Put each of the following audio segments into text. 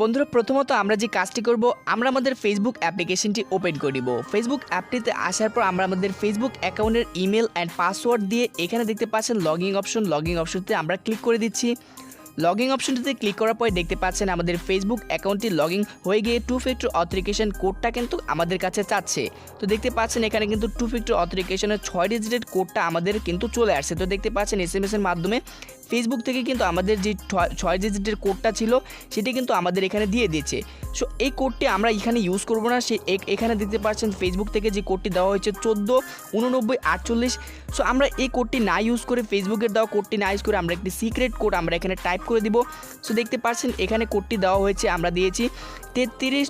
বন্ধুরা প্রথমত আমরা যে কাজটি করব আমরা আমাদের ফেসবুক অ্যাপ্লিকেশনটি ওপেন করে নিব। ফেসবুক অ্যাপটিতে আসার পর আমরা আমাদের ফেসবুক অ্যাকাউন্টের ইমেল অ্যান্ড পাসওয়ার্ড দিয়ে এখানে দেখতে পাচ্ছেন লগইন অপশনটিতে আমরা ক্লিক করে দিচ্ছি। লগইন অপশনটিতে ক্লিক করার পরে দেখতে পাচ্ছেন আমাদের ফেসবুক অ্যাকাউন্টটি লগইন হয়ে গিয়ে টু ফ্যাক্টর অথেন্টিকেশন কোডটা কিন্তু আমাদের কাছে চাচ্ছে। তো দেখতে পাচ্ছেন এখানে কিন্তু টু ফ্যাক্টর অথেন্টিকেশনের 6 ডিজিটের কোডটা আমাদের কিন্তু চলে আসছে। তো দেখতে পাচ্ছেন এসএমএস এর মাধ্যমে ফেসবুক থেকে কিন্তু আমাদের যে 6 ডিজিটের কোডটা ছিল সেটি কিন্তু আমাদের এখানে দিয়ে দিয়েছে। সো এই কোডটি আমরা এখানে ইউজ করব না। এখানে দেখতে পাচ্ছেন ফেসবুক থেকে যে কোডটি দেওয়া হয়েছে 148948। সো আমরা এই কোডটি না ইউজ করে ফেসবুকের দেওয়া কোডটি না ইউজ করে আমরা একটি সিক্রেট কোড আমরা এখানে টাইপ করে দিব। সো দেখতে পাচ্ছেন এখানে কোডটি দেওয়া হয়েছে, আমরা দিয়েছি 33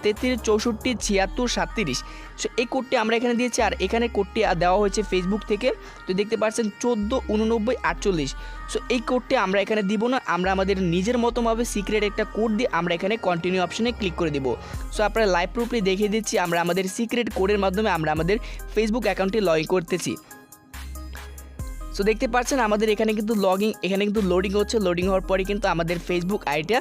64 76 37। সো এই কোডটি আমরা এখানে দিয়েছি আর এখানে কোডটি দেওয়া হয়েছে ফেসবুক থেকে। তো দেখতে পাচ্ছেন 148948। সো এই কোডটি আমরা এখানে দিব না, আমরা আমাদের নিজের মতোভাবে সিক্রেট একটা কোড দিয়ে আমরা এখানে কন্টিনিউ অপশনে ক্লিক করে দিব। সো আপনারা লাইভ প্রুফলি দেখিয়ে দিচ্ছি আমরা আমাদের সিক্রেট কোডের মাধ্যমে আমরা আমাদের ফেসবুক অ্যাকাউন্টটি লগ ইন করতেছি। সো দেখতে পাচ্ছেন আমাদের এখানে কিন্তু লোডিং হচ্ছে। লোডিং হওয়ার পরে কিন্তু আমাদের ফেসবুক আইডিটা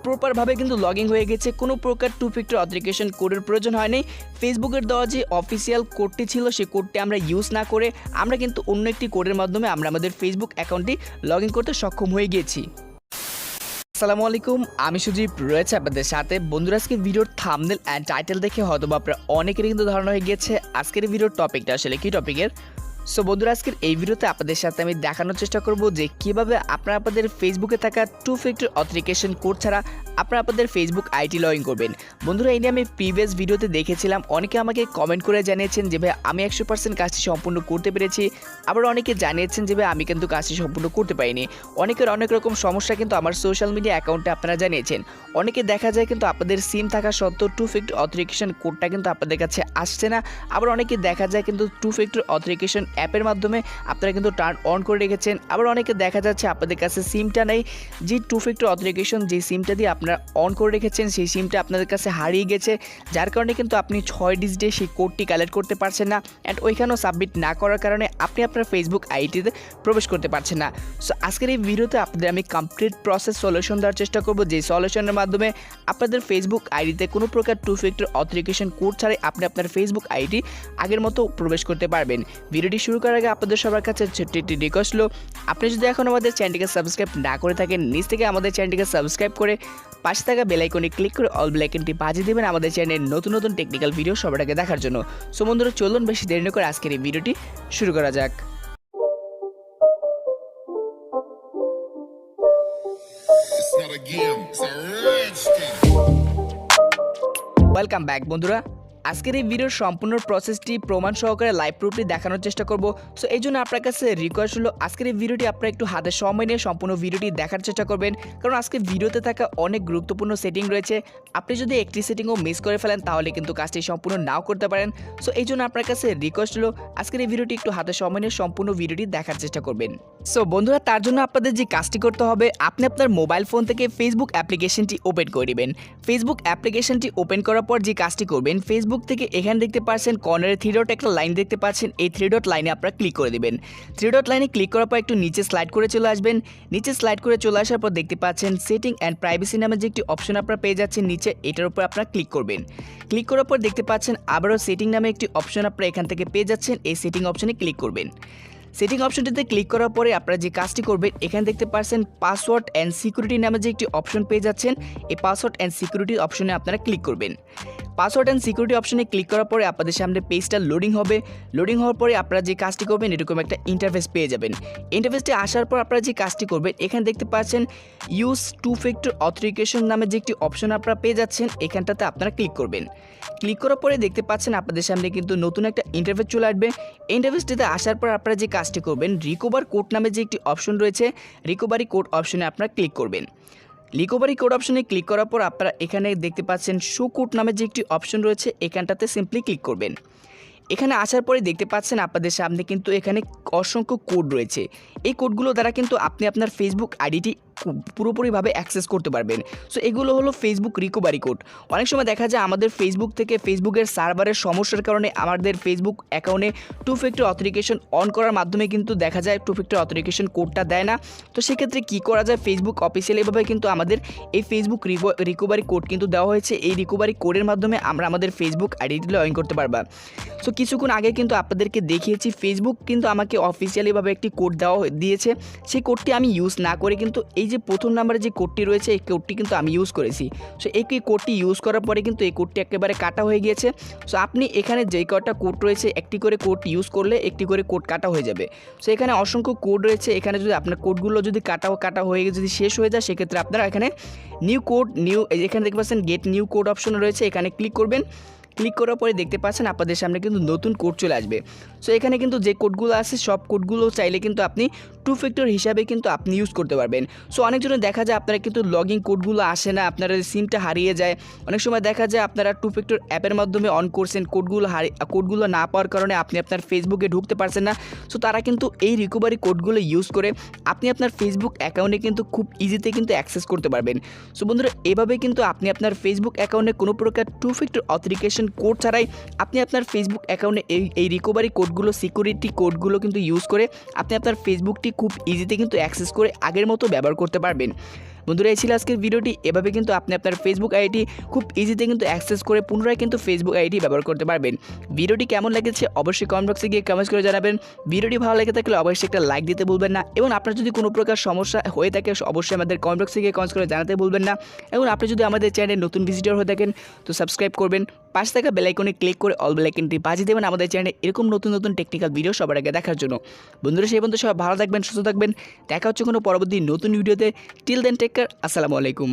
প্রপারভাবে কিন্তু লগইন হয়ে গেছে। কোনো প্রকার টু ফ্যাক্টর অথেন্টিকেশন কোডের প্রয়োজন হয়নি। ফেসবুকের দেওয়া যে অফিসিয়াল কোডটি ছিল সেই কোডটি আমরা ইউজ না করে আমরা কিন্তু অন্য একটি কোডের মাধ্যমে আমরা আমাদের ফেসবুক অ্যাকাউন্টটি লগইন করতে সক্ষম হয়ে গিয়েছি। আসসালামু আলাইকুম, আমি সজীব রয়েছে আপনাদের সাথে। বন্ধুরা আজকে ভিডিওর থাম্বনেল অ্যান্ড টাইটেল দেখে হয়তো আপনারা অনেকেরই কিন্তু ধারণা হয়ে গিয়েছে আজকের ভিডিওর টপিকটা আসলে কী টপিকের। সো বন্ধুরা আজকের এই ভিডিওতে আপনাদের সাথে আমি দেখানোর চেষ্টা করব যে কীভাবে আপনারা আপনাদের ফেসবুকে থাকা টু ফ্যাক্টর অথেন্টিকেশন কোড ছাড়া আপনারা আপনাদের ফেসবুক আইডি লগ ইন করবেন। বন্ধুরা এই নিয়ে আমি প্রিভিয়াস ভিডিওতে দেখেছিলাম, অনেকে আমাকে কমেন্ট করে জানিয়েছেন যে ভাই আমি 100% কাজটি সম্পূর্ণ করতে পেরেছি, আবার অনেকে জানিয়েছেন যে ভাই আমি কিন্তু কাজটি সম্পূর্ণ করতে পারিনি। অনেকের অনেক রকম সমস্যা কিন্তু আমার সোশ্যাল মিডিয়া অ্যাকাউন্টে আপনারা জানিয়েছেন। অনেকে দেখা যায় কিন্তু আপনাদের সিম থাকা সত্ত্বেও টু ফ্যাক্টর অথেন্টিকেশন কোডটা কিন্তু আপনাদের কাছে আসছে না। আবার অনেকে দেখা যায় কিন্তু টু ফ্যাক্টর অথেন্টিকেশন অ্যাপের মাধ্যমে আপনারা কিন্তু টার্ন অন করে রেখেছেন। আবার অনেকে দেখা যাচ্ছে আপনাদের কাছে সিমটা নেই, যে টু ফ্যাক্টর অথেন্টিকেশন যে সিমটা দিয়ে আপনারা অন করে রেখেছেন সেই সিমটা আপনাদের কাছে হারিয়ে গেছে, যার কারণে কিন্তু আপনি 6 ডিজিটে সেই কোডটি কালেক্ট করতে পারছেন না অ্যান্ড ওইখানেও সাবমিট না করার কারণে আপনি আপনার ফেসবুক আইডিতে প্রবেশ করতে পারছেন না। সো আজকের এই ভিডিওতে আপনাদের আমি কমপ্লিট প্রসেস সলিউশন দেওয়ার চেষ্টা করব, যে সলিউশনের মাধ্যমে আপনাদের ফেসবুক আইডিতে কোনো প্রকার টু ফ্যাক্টর অথেন্টিকেশন কোড ছাড়াই আপনি আপনার ফেসবুক আইডি আগের মতো প্রবেশ করতে পারবেন। ভিডিওটি শুরু করার আগে আপনাদের সবার কাছে ছোট্ট একটি রিকোয়েস্ট হলো, আপনি যদি এখন আমাদের চ্যানেলটিকে সাবস্ক্রাইব না করে থাকেন নিচ থেকে আমাদের চ্যানেলটিকে সাবস্ক্রাইব করে পাশে থাকা বেল আইকনে ক্লিক করে অল বেল আইকনটি বাজিয়ে দেবেন আমাদের চ্যানেলের নতুন নতুন টেকনিক্যাল ভিডিও সবার আগে দেখার জন্য। সো বন্ধুরা চলুন বেশি দেরি না করে আজকের এই ভিডিওটি শুরু করা যাক। ওয়েলকাম ব্যাক বন্ধুরা। আজকের এই ভিডিওর সম্পূর্ণ প্রসেসটি প্রমাণ সহকারে লাইভ প্রুফলি দেখানোর চেষ্টা করব। সো এই জন্য আপনার কাছে রিকোয়েস্ট হলো আজকের এই ভিডিওটি আপনারা একটু হাতে সময় নিয়ে সম্পূর্ণ ভিডিওটি দেখার চেষ্টা করবেন, কারণ আজকে ভিডিওতে থাকা অনেক গুরুত্বপূর্ণ সেটিং রয়েছে। আপনি যদি একটি সেটিংও মিস করে ফেলেন তাহলে কিন্তু কাজটি সম্পূর্ণ নাও করতে পারেন। সো এই জন্য আপনার কাছে রিকোয়েস্ট হলো আজকের এই ভিডিওটি একটু হাতে সময় নিয়ে সম্পূর্ণ ভিডিওটি দেখার চেষ্টা করবেন। সো বন্ধুরা তার জন্য আপনাদের যে কাজটি করতে হবে, আপনি আপনার মোবাইল ফোন থেকে ফেসবুক অ্যাপ্লিকেশনটি ওপেন করে নেবেন। ফেসবুক অ্যাপ্লিকেশনটি ওপেন করার পর যে কাজটি করবেন, ফেসবুক থেকে এখানে দেখতে পাচ্ছেন কর্নারে 3 ডট একটা লাইন দেখতে পাচ্ছেন, এই 3 ডট লাইনে আপনারা ক্লিক করে দিবেন। 3 ডট লাইনে ক্লিক করার পর একটু নিচে স্লাইড করে চলে আসবেন। নিচে স্লাইড করে চলে আসার পর দেখতে পাচ্ছেন সেটিং অ্যান্ড প্রাইভেসি নামে যে একটি অপশন আপনারা পেয়ে যাচ্ছেন নিচে, এটার উপর আপনারা ক্লিক করবেন। ক্লিক করার পর দেখতে পাচ্ছেন আবারও সেটিং নামে একটি অপশন আপনারা এখান থেকে পেয়ে যাচ্ছেন, এই সেটিং অপশনে ক্লিক করবেন। সেটিং অপশনটিতে ক্লিক করার পরে আপনারা যে কাজটি করবেন, এখানে দেখতে পাচ্ছেন পাসওয়ার্ড অ্যান্ড সিকিউরিটি নামে যে একটি অপশন পেয়ে যাচ্ছেন, এই পাসওয়ার্ড অ্যান্ড সিকিউরিটি অপশনে আপনারা ক্লিক করবেন। পাসওয়ার্ড অ্যান্ড সিকিউরিটি অপশনে ক্লিক করার পরে আপনাদের সামনে পেজটা লোডিং হবে। লোডিং হওয়ার পরে আপনারা যে কাজটি করবেন এরকম একটা ইন্টারফেস পেয়ে যাবেন। ইন্টারফেসটি আসার পর আপনারা যে কাজটি করবেন, এখানে দেখতে পাচ্ছেন ইউজ টু ফ্যাক্টর অথেন্টিকেশন নামে যে একটি অপশন আপনারা পেয়ে যাচ্ছেন, এখানটাতে আপনারা ক্লিক করবেন। ক্লিক করার পরে দেখতে পাচ্ছেন আপনাদের সামনে কিন্তু নতুন একটা ইন্টারফেস চলে আসবে। ইন্টারফেসটিতে আসার পর আপনারা যে কাজটি করবেন, রিকভার কোড নামে যে একটি অপশন রয়েছে, রিকভারি কোড অপশনে আপনারা ক্লিক করবেন। রিকভারি কোড অপশনে ক্লিক করার পর আপনারা এখানে দেখতে পাচ্ছেন শো কোড নামে যে একটি অপশন রয়েছে, এখানটাতে সিম্পলি ক্লিক করবেন। এখানে আসার পরে দেখতে পাচ্ছেন আপনাদের সামনে কিন্তু এখানে অসংখ্য কোড রয়েছে। এই কোডগুলো দ্বারা কিন্তু আপনি আপনার ফেসবুক আইডিটি পুরোপুরিভাবে অ্যাক্সেস করতে পারবেন। সো এগুলো হলো ফেসবুক রিকভারি কোড। অনেক সময় দেখা যায় আমাদের ফেসবুক থেকে ফেসবুকের সার্ভারের সমস্যার কারণে আমাদের ফেসবুক অ্যাকাউন্টে টু ফ্যাক্টর অথেন্টিকেশন অন করার মাধ্যমে কিন্তু দেখা যায় টু ফ্যাক্টর অথেন্টিকেশন কোডটা দেয় না। তো সেক্ষেত্রে কী করা যায়, ফেসবুক অফিসিয়ালিভাবে কিন্তু আমাদের এই ফেসবুক রিকভারি কোড কিন্তু দেওয়া হয়েছে। এই রিকভারি কোডের মাধ্যমে আমরা আমাদের ফেসবুক আইডিটি লগ ইন করতে পারবা। সো কিছুক্ষণ আগে কিন্তু আপনাদেরকে দেখিয়েছি ফেসবুক কিন্তু আমাকে অফিসিয়ালিভাবে একটি কোড দিয়েছে। সেই কোডটি আমি ইউজ না করে কিন্তু এই যে প্রথম নাম্বারে যে কোডটি রয়েছে এই কোডটি কিন্তু আমি ইউজ করেছি। সো এই কোডটি ইউজ করার পরে কিন্তু এই কোডটি একেবারে কাটা হয়ে গিয়েছে। সো আপনি এখানে যেই কটা কোড রয়েছে একটি করে কোড ইউজ করলে একটি করে কোড কাটা হয়ে যাবে। সো এখানে অসংখ্য কোড রয়েছে, এখানে যদি আপনার কোডগুলো যদি কাটা হয়ে যদি শেষ হয়ে যায় সেক্ষেত্রে আপনারা এখানে নিউ কোড এখানে দেখতে পাচ্ছেন গেট নিউ কোড অপশন রয়েছে, এখানে ক্লিক করবেন। ক্লিক করার পরে দেখতে পাচ্ছেন আপনাদের সামনে কিন্তু নতুন কোড চলে আসবে। সো এখানে কিন্তু যে কোডগুলো আছে সব কোডগুলো চাইলে কিন্তু আপনি টু ফ্যাক্টর হিসাবে কিন্তু আপনি ইউজ করতে পারবেন। সো অনেকজনের দেখা যায় আপনারা কিন্তু লগইন কোডগুলো আসে না, আপনার সিমটা হারিয়ে যায়। অনেক সময় দেখা যায় আপনারা টু ফ্যাক্টর অ্যাপের মাধ্যমে অন করছেন, কোডগুলো না পাওয়ার কারণে আপনি আপনার ফেসবুকে ঢুকতে পারছেন না। সো তারা কিন্তু এই রিকভারি কোডগুলো ইউজ করে আপনি আপনার ফেসবুক অ্যাকাউন্টে কিন্তু খুব ইজিতে কিন্তু অ্যাক্সেস করতে পারবেন। সো বন্ধুরা, এভাবে কিন্তু আপনি আপনার ফেসবুক অ্যাকাউন্টে কোনো প্রকার টু ফ্যাক্টর অথেন্টিকেশন কোড ছাড়াই আপনি আপনার ফেসবুক অ্যাকাউন্টে এই রিকভারি কোডগুলো, সিকিউরিটি কোডগুলো কিন্তু ইউজ করে আপনি আপনার ফেসবুকটি খুব ইজিতে কিন্তু অ্যাক্সেস করে আগের মতো ব্যবহার করতে পারবেন। বন্ধুরা, এই ছিল আজকের ভিডিওটি। এভাবে কিন্তু আপনি আপনার ফেসবুক আইডি খুব ইজিতে কিন্তু অ্যাক্সেস করে পুনরায় কিন্তু ফেসবুক আইডি ব্যবহার করতে পারবেন। ভিডিওটি কেমন লেগেছে অবশ্যই কমেন্ট বক্সে গিয়ে কমেন্টস করে জানাবেন। ভিডিওটি ভালো লেগে থাকলে অবশ্যই একটা লাইক দিতে ভুলবেন না, এবং আপনার যদি কোনো প্রকার সমস্যা হয়ে থাকে অবশ্যই আমাদের কমেন্ট বক্সে গিয়ে কমেন্টস করে জানাতে ভুলবেন না। এবং আপনি যদি আমাদের চ্যানেলে নতুন ভিজিটর হয়ে থাকেন তো সাবস্ক্রাইব করবেন, পাশে থাকা বেল আইকনে ক্লিক করে অল বেল আইকনটি বাজিয়ে দেবেন আমাদের চ্যানেলে এরকম নতুন নতুন টেকনিক্যাল ভিডিও সবার আগে দেখার জন্য। বন্ধুরা, সেই পর্যন্ত সবাই ভালো থাকবেন, সুস্থ থাকবেন। দেখা হচ্ছে কোনো পরবর্তী নতুন ভিডিওতে। টিল দেন টেক কেয়ার, আসসালামু আলাইকুম।